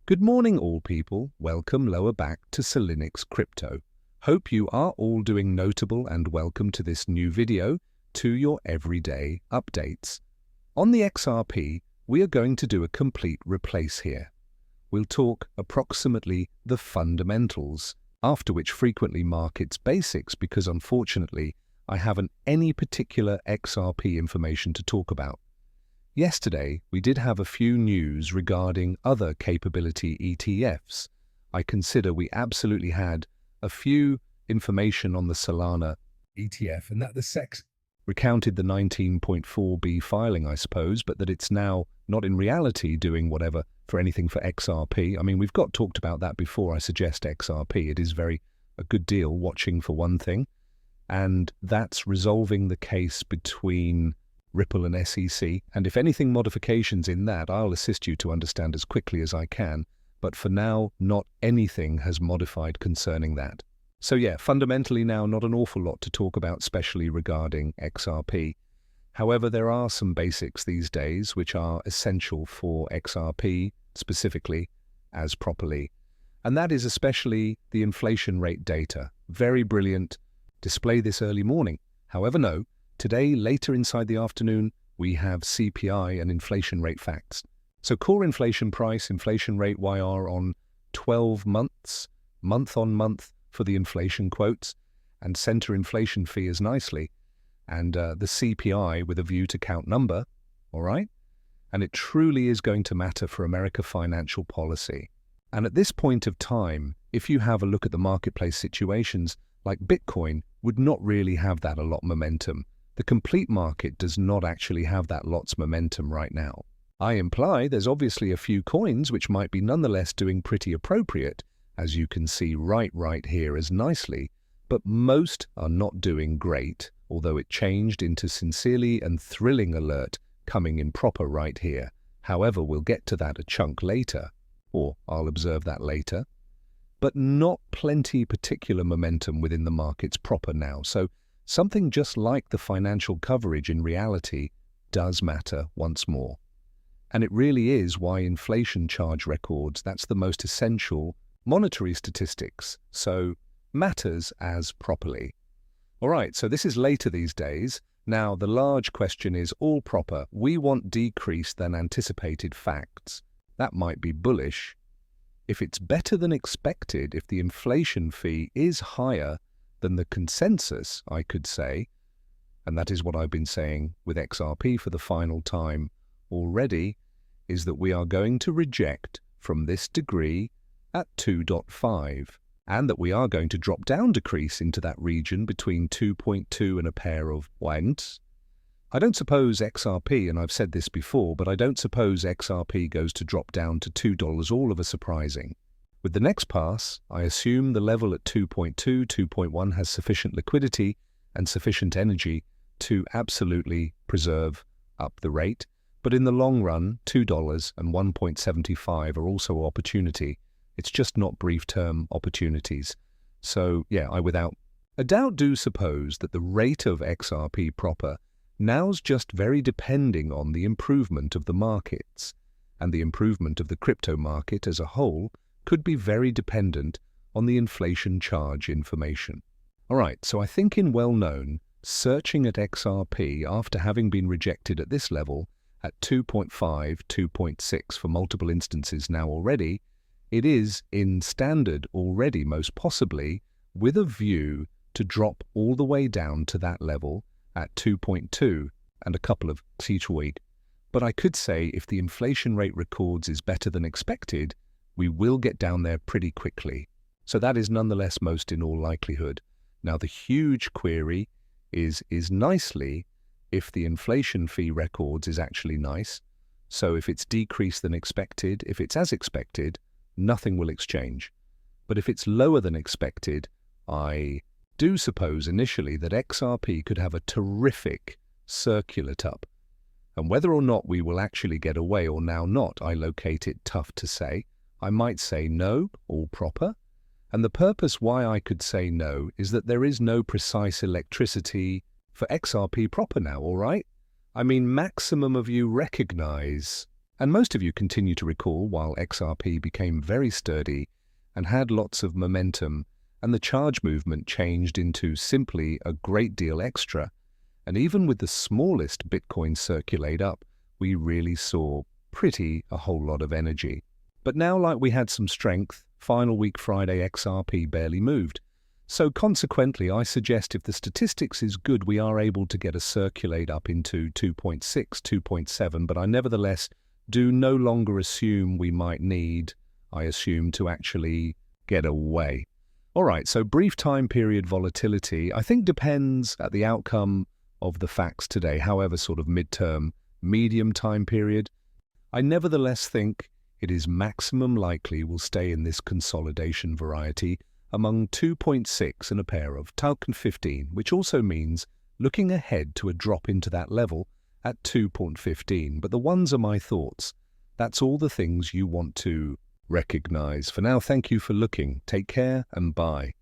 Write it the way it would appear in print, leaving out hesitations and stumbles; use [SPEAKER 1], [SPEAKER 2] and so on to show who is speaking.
[SPEAKER 1] Good morning, all people. Welcome lower back to sit:thnkx Crypto. Hope you are all doing notable and welcome to this new video to your everyday updates. On the XRP, we are going to do a complete replace here. We'll talk approximately the fundamentals, after which frequently markets basics because unfortunately I haven't any particular XRP information to talk about. Yesterday, we did have a few news regarding other capability ETFs. I consider we absolutely had a few information on the Solana ETF, and that the SEC recounted the 19.4B filing, I suppose, but that it's now not in reality doing whatever for anything for XRP. I mean, we've talked about that before. I suggest XRP. It is a good deal watching for one thing, and that's resolving the case between Ripple and SEC, and if anything modifications in that, I'll assist you to understand as quickly as I can, but for now, not anything has modified concerning that. So yeah, fundamentally now, not an awful lot to talk about, especially regarding XRP. However, there are some basics these days which are essential for XRP, specifically, as properly, and that is especially the inflation rate data. Very brilliant display this early morning. However, no, today, later inside the afternoon, we have CPI and inflation rate facts. So core inflation price, inflation rate YR on 12 months, month on month for the inflation quotes, and center inflation fee as nicely, and the CPI with a view to count number, all right? And it truly is going to matter for America financial policy. And at this point of time, if you have a look at the marketplace situations, like Bitcoin would not really have that a lot momentum. The complete market does not actually have that lots momentum right now. I imply there's obviously a few coins which might be nonetheless doing pretty appropriate, as you can see right here as nicely, but most are not doing great, although it changed into sincerely and thrilling alert coming in proper right here. However, we'll get to that a chunk later, or I'll observe that later, but not plenty particular momentum within the markets proper now. So something just like the financial coverage in reality does matter once more. And it really is why inflation charge records, that's the most essential monetary statistics, so matters as properly. All right, so this is later these days. Now, the large question is all proper. We want decrease than anticipated facts. That might be bullish. If it's better than expected, if the inflation fee is higher than the consensus, I could say, and that is what I've been saying with XRP for the final time already, is that we are going to reject from this degree at 2.5, and that we are going to drop down decrease into that region between 2.2 and a pair of points. I don't suppose XRP, and I've said this before, but I don't suppose XRP goes to drop down to $2 all of a surprising. With the next pass, I assume the level at 2.2, 2.1 has sufficient liquidity and sufficient energy to absolutely preserve up the rate. But in the long run, $2 and 1.75 are also opportunity. It's just not brief-term opportunities. So, yeah, I without a doubt do suppose that the rate of XRP proper now's just very depending on the improvement of the markets, and the improvement of the crypto market as a whole could be very dependent on the inflation charge information. All right, so I think in well-known, searching at XRP after having been rejected at this level, at 2.5, 2.6 for multiple instances now already, it is in standard already most possibly with a view to drop all the way down to that level at 2.2 and a couple of each week. But I could say if the inflation rate records is better than expected, we will get down there pretty quickly. So that is nonetheless most in all likelihood. Now the huge query is nicely if the inflation fee records is actually nice. So if it's decreased than expected, if it's as expected, nothing will exchange. But if it's lower than expected, I do suppose initially that XRP could have a terrific circular up. And whether or not we will actually get away or now not, I locate it tough to say. I might say no, all proper. And the purpose why I could say no is that there is no precise electricity for XRP proper now, all right? I mean, maximum of you recognize And most of you continue to recall while XRP became very sturdy and had lots of momentum, and the charge movement changed into simply a great deal extra. And even with the smallest Bitcoin circulate up, we really saw a whole lot of energy. But now, like we had some strength, final week Friday XRP barely moved. So consequently, I suggest if the statistics is good, we are able to get a circulate up into 2.6, 2.7, but I nevertheless do no longer assume we might need, I assume, to actually get away. All right, so brief time period volatility, I think depends at the outcome of the facts today, however sort of midterm, medium time period. I nevertheless think it is maximum likely we'll stay in this consolidation variety among 2.6 and a pair of token 15, which also means looking ahead to a drop into that level at 2.15. But the ones are my thoughts. That's all the things you want to recognize. For now, thank you for looking. Take care and bye.